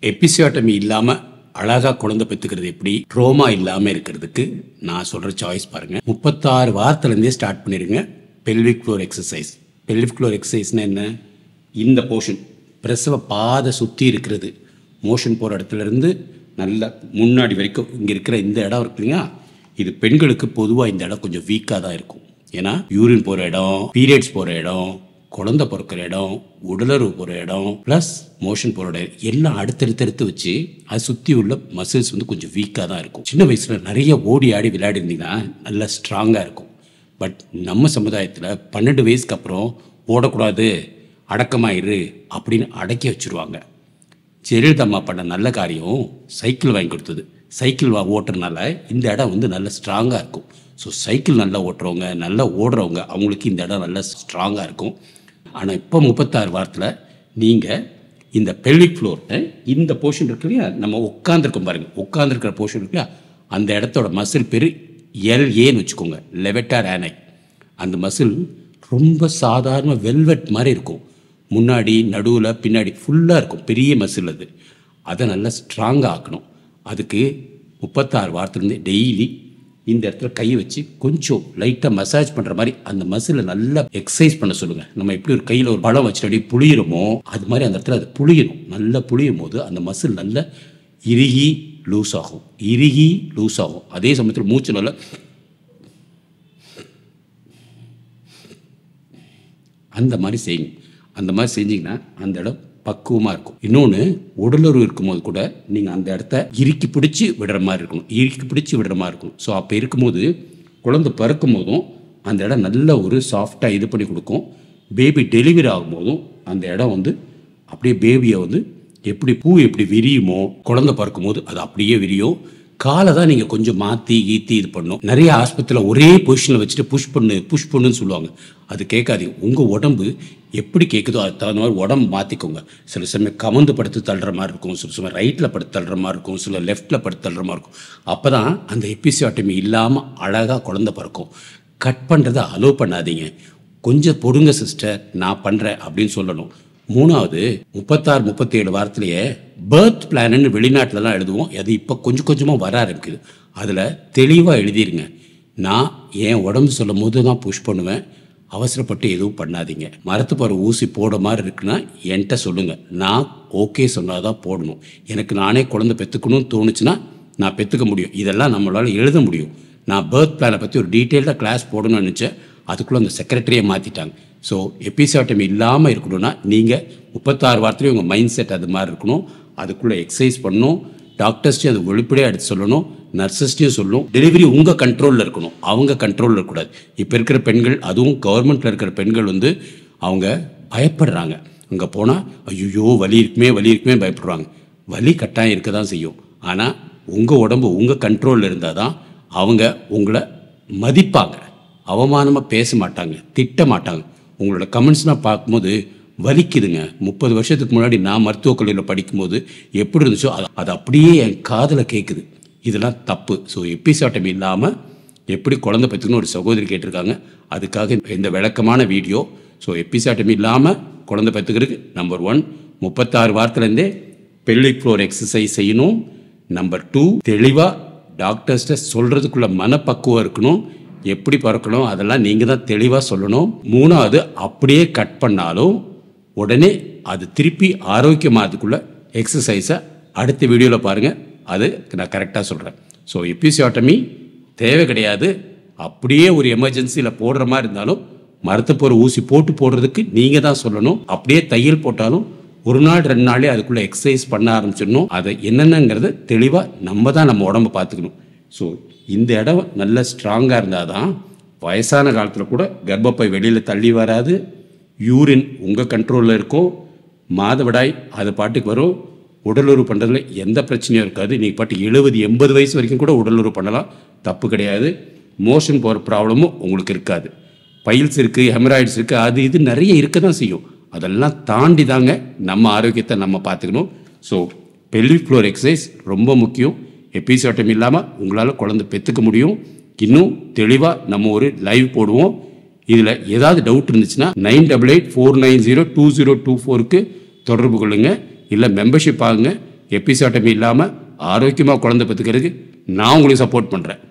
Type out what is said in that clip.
Episiotomy இல்லாமல் அழகாக குழந்தை பெற்றுக்கிறது எப்படி, ட்ரோமா இல்லாமல் இருக்கிறதுக்கு நான் சொல்கிற சாய்ஸ் பாருங்கள். 36 வாரத்துலேருந்தே ஸ்டார்ட் பண்ணிடுங்க pelvic floor exercise. Pelvic floor எக்ஸசைஸ்னால் என்ன? இந்த போர்ஷன் பிரசவ பாதை சுற்றி இருக்கிறது, மோஷன் போகிற இடத்துலேருந்து நல்லா முன்னாடி வரைக்கும் இங்கே இருக்கிற இந்த இடம் இருக்கு இல்லையா, இது பெண்களுக்கு பொதுவாக இந்த இடம் கொஞ்சம் வீக்காக தான் இருக்கும். ஏன்னா யூரின் போகிற இடம், பீரியட்ஸ் போகிற இடம், குழந்தை பிறக்கிற இடம், உடலுறவு போகிற இடம், ப்ளஸ் மோஷன் போகிற இடம் எல்லாம் அடுத்தடுத்து வச்சு அது சுற்றி உள்ள மசில்ஸ் வந்து கொஞ்சம் வீக்காக தான் இருக்கும். சின்ன வயசில் நிறைய ஓடி ஆடி விளையாடி இருந்தீங்கன்னா நல்லா ஸ்ட்ராங்காக இருக்கும். பட் நம்ம சமுதாயத்தில் 12 வயசுக்கு அப்புறம் ஓடக்கூடாது, அடக்கமாயிரு அப்படின்னு அடக்கி வச்சுருவாங்க. ஜெயலலிதா பண்ண நல்ல காரியம் சைக்கிள் வாங்கி கொடுத்தது. சைக்கிள் ஓட்டுறதுனால இந்த இடம் வந்து நல்லா ஸ்ட்ராங்காக இருக்கும். ஸோ சைக்கிள் நல்லா ஓட்டுறவங்க, நல்லா ஓடுறவங்க, அவங்களுக்கு இந்த இடம் நல்லா ஸ்ட்ராங்காக இருக்கும். ஆனால் இப்போ 36 வாரத்தில் நீங்கள் இந்த பெல்விக் ஃப்ளோர் இந்த போர்ஷன் இருக்கு இல்லையா, நம்ம உட்காந்துருக்கோம் பாருங்கள், உட்காந்துருக்கிற போர்ஷன் இருக்கு இல்லையா, அந்த இடத்தோட மசில் பேர் LAன்னு வச்சுக்கோங்க, லெவட்டார் ஆனை. அந்த மசில் ரொம்ப சாதாரண வெல்வெட் மாதிரி இருக்கும், முன்னாடி நடுவில் பின்னாடி ஃபுல்லாக இருக்கும், பெரிய மசில் அது. அதை நல்லா ஸ்ட்ராங்காக ஆக்கணும். அதுக்கு 36 வாரத்துலேருந்து டெய்லி இந்த இடத்துல கையை வச்சு கொஞ்சம் லைட்டாக மசாஜ் பண்ணுற மாதிரி அந்த மசிலை நல்லா எக்ஸசைஸ் பண்ண சொல்லுங்கள். நம்ம எப்படி ஒரு கையில் ஒரு பழம் வச்சுட்டு அப்படியே புளியிறோமோ அது மாதிரி அந்த இடத்துல அது புளியணும். நல்லா புளியும் போது அந்த மசில் நல்லா இறுகி லூஸ் ஆகும், இறுகி லூஸ் ஆகும். அதே சமயத்தில் மூச்சு நல்லா அந்த மாதிரி செய்யுங்க. அந்த மாதிரி செஞ்சிங்கன்னா அந்த இடம் பக்குவமாக இருக்கும். இன்னொன்று, உடலுறவு இருக்கும்போது கூட நீங்கள் அந்த இடத்த இறுக்கி பிடிச்சி விடுற மாதிரி இருக்கணும், இறுக்கி பிடிச்சி விடுற மாதிரி இருக்கணும். ஸோ அப்போ இருக்கும்போது குழந்தை பிறக்கும் போதும் அந்த இடம் நல்ல ஒரு சாஃப்டாக இது பண்ணி கொடுக்கும். பேபி டெலிவரி ஆகும்போதும் அந்த இடம் வந்து அப்படியே பேபியை வந்து எப்படி பூ எப்படி விரியுமோ குழந்தை பிறக்கும் போது அது அப்படியே விரியும். காலை தான் நீங்கள் கொஞ்சம் மாற்றி ஈத்தி இது பண்ணணும். நிறைய ஆஸ்பத்திரியில் ஒரே பொசிஷனில் வச்சுட்டு புஷ் பண்ணுன்னு சொல்லுவாங்க. அது கேட்காதீங்க. உங்கள் உடம்பு எப்படி கேட்குதோ அது தகுந்த மாதிரி உடம்பு மாற்றிக்கோங்க. சில சமயம் கமந்து படுத்து தள்ளுற மாதிரி இருக்கும், சில சமயம் ரைட்டில் படுத்து தள்ளுற மாதிரி இருக்கும், சில லெஃப்ட்டில் படுத்து தள்ளுற மாதிரி இருக்கும். அப்போ தான் அந்த எபிசியோட்டமி இல்லாமல் அழகாக குழந்தை பிறக்கும். கட் பண்ணுறதை அலோவ் பண்ணாதீங்க. கொஞ்சம் பொறுங்க சிஸ்டர், நான் பண்ணுறேன் அப்படின்னு சொல்லணும். 3வது, 36 37 வாரத்திலேயே பர்த் பிளான்னு வெளிநாட்டிலலாம் எழுதுவோம். அது இப்போ கொஞ்சம் கொஞ்சமாக வர ஆரம்பிக்குது. அதில் தெளிவாக எழுதிருங்க, நான் என் உடம்பு சொல்லும் போது தான் புஷ் பண்ணுவேன், அவசரப்பட்டு எதுவும் பண்ணாதீங்க. மரத்து போகிற ஊசி போட மாதிரி இருக்குன்னா என்கிட்ட சொல்லுங்கள், நான் ஓகே சொன்னால் தான் போடணும். எனக்கு நானே குழந்தை பெற்றுக்கணும்னு தோணுச்சுன்னா நான் பெற்றுக்க முடியும். இதெல்லாம் நம்மளால் எழுத முடியும். நான் பர்த் பிளானை பற்றி ஒரு டீட்டெயில்டாக கிளாஸ் போடணும்னு நினச்சேன், அதுக்குள்ளே அந்த செக்ரட்டரியை மாற்றிட்டாங்க. ஸோ எபிசியோட்டமி இல்லாமல் இருக்கணும்னா நீங்கள் 36 வாரத்துலேயும் உங்கள் மைண்ட் செட் அது மாதிரி இருக்கணும். அதுக்குள்ளே எக்ஸசைஸ் பண்ணணும், டாக்டர்ஸ்டையும் அது வெளிப்படையாக எடுத்து சொல்லணும், நர்சஸ்டையும் சொல்லணும். டெலிவரி உங்கள் கண்ட்ரோலில் இருக்கணும், அவங்க கண்ட்ரோலில் இருக்கக்கூடாது. இப்போ இருக்கிற பெண்கள், அதுவும் கவர்மெண்ட்டில் இருக்கிற பெண்கள் வந்து அவங்க பயப்படுறாங்க. அங்கே போனால் ஐயோ வலி இருக்குமே பயப்படுறாங்க. வலி கட்டாயம் இருக்க தான் செய்யும். ஆனால் உங்கள் உடம்பு உங்கள் கண்ட்ரோலில் இருந்தால் தான் அவங்க உங்களை மதிப்பாங்க, அவமானமாக பேச மாட்டாங்க, திட்ட மாட்டாங்க. உங்களோட கமெண்ட்ஸ்லாம் பார்க்கும்போது வலிக்குதுங்க. 30 வருஷத்துக்கு முன்னாடி நான் மருத்துவக் கல்லூரியில் படிக்கும்போது எப்படி இருந்துச்சோ அது அப்படியே என் காதில் கேட்குது. இதெல்லாம் தப்பு. ஸோ எபிசியோட்டமி இல்லாமல் எப்படி குழந்தை பெற்றுக்கணும் ஒரு சகோதரி கேட்டிருக்காங்க, அதுக்காக இந்த விளக்கமான வீடியோ. ஸோ எபிசியோட்டமி இல்லாமல் குழந்தை பெற்றுக்கிறதுக்கு நம்பர் 1, 36 வாரத்துலேருந்தே பெல்விக் ஃப்ளோர் எக்ஸசைஸ் செய்யணும். நம்பர் 2, தெளிவாக டாக்டர்ஸ்ட்ட சொல்கிறதுக்குள்ள மனப்பக்குவம் இருக்கணும். எப்படி பிறக்கணும் அதெல்லாம் நீங்கள் தான் தெளிவாக சொல்லணும். 3வது, அப்படியே கட் பண்ணாலும் உடனே அது திருப்பி ஆரோக்கியமாகிறதுக்குள்ள எக்ஸசைஸை அடுத்த வீடியோவில் பாருங்கள், அது நான் கரெக்டாக சொல்கிறேன். ஸோ எபிசியோட்டமி தேவை கிடையாது. அப்படியே ஒரு எமர்ஜென்சியில் போடுற மாதிரி இருந்தாலும் மரத்துப்போகிற ஊசி போடுறதுக்கு நீங்கள் தான் சொல்லணும். அப்படியே தையல் போட்டாலும் 1 நாள் 2 நாளே அதுக்குள்ளே எக்ஸசைஸ் பண்ண ஆரம்பிச்சிடணும். அதை என்னென்னங்கிறத தெளிவாக நம்ம தான் நம்ம உடம்பை பார்த்துக்கணும். ஸோ இந்த இடம் நல்ல ஸ்ட்ராங்காக இருந்தால் தான் வயசான காலத்தில் கூட கர்ப்பப்பை வெளியில் தள்ளி வராது, யூரின் உங்கள் கண்ட்ரோலில் இருக்கும், மாதவிடாய் அது பாட்டுக்கு வரும், உடலுறவு பண்ணுறதுல எந்த பிரச்சனையும் இருக்காது. நீங்கள் பாட்டு 70 80 வயசு வரைக்கும் கூட உடலுறவு பண்ணலாம், தப்பு கிடையாது. மோஷன் போகிற ப்ராப்ளமும் உங்களுக்கு இருக்காது. பைல்ஸ் இருக்குது, ஹெமராய்ட்ஸ் இருக்குது, அது இது நிறைய இருக்க தான் செய்யும். அதெல்லாம் தாண்டி தாங்க நம்ம ஆரோக்கியத்தை நம்ம பார்த்துக்கணும். ஸோ பெல்விக் ஃப்ளோர் எக்ஸசைஸ் ரொம்ப முக்கியம். எபிசியோட்டமி இல்லாமல் உங்களால் குழந்தை பெற்றுக்க முடியும். இன்னும் தெளிவாக நம்ம ஒரு லைவ் போடுவோம். இதில் ஏதாவது டவுட் இருந்துச்சுன்னா 9884902024க்கு தொடர்பு கொள்ளுங்கள். இல்லை மெம்பர்ஷிப் ஆகுங்க. எபிசாட்டமி இல்லாமல் ஆரோக்கியமாக குழந்தை பெற்றுக்கிறதுக்கு நான் உங்களுக்கு சப்போர்ட் பண்ணுறேன்.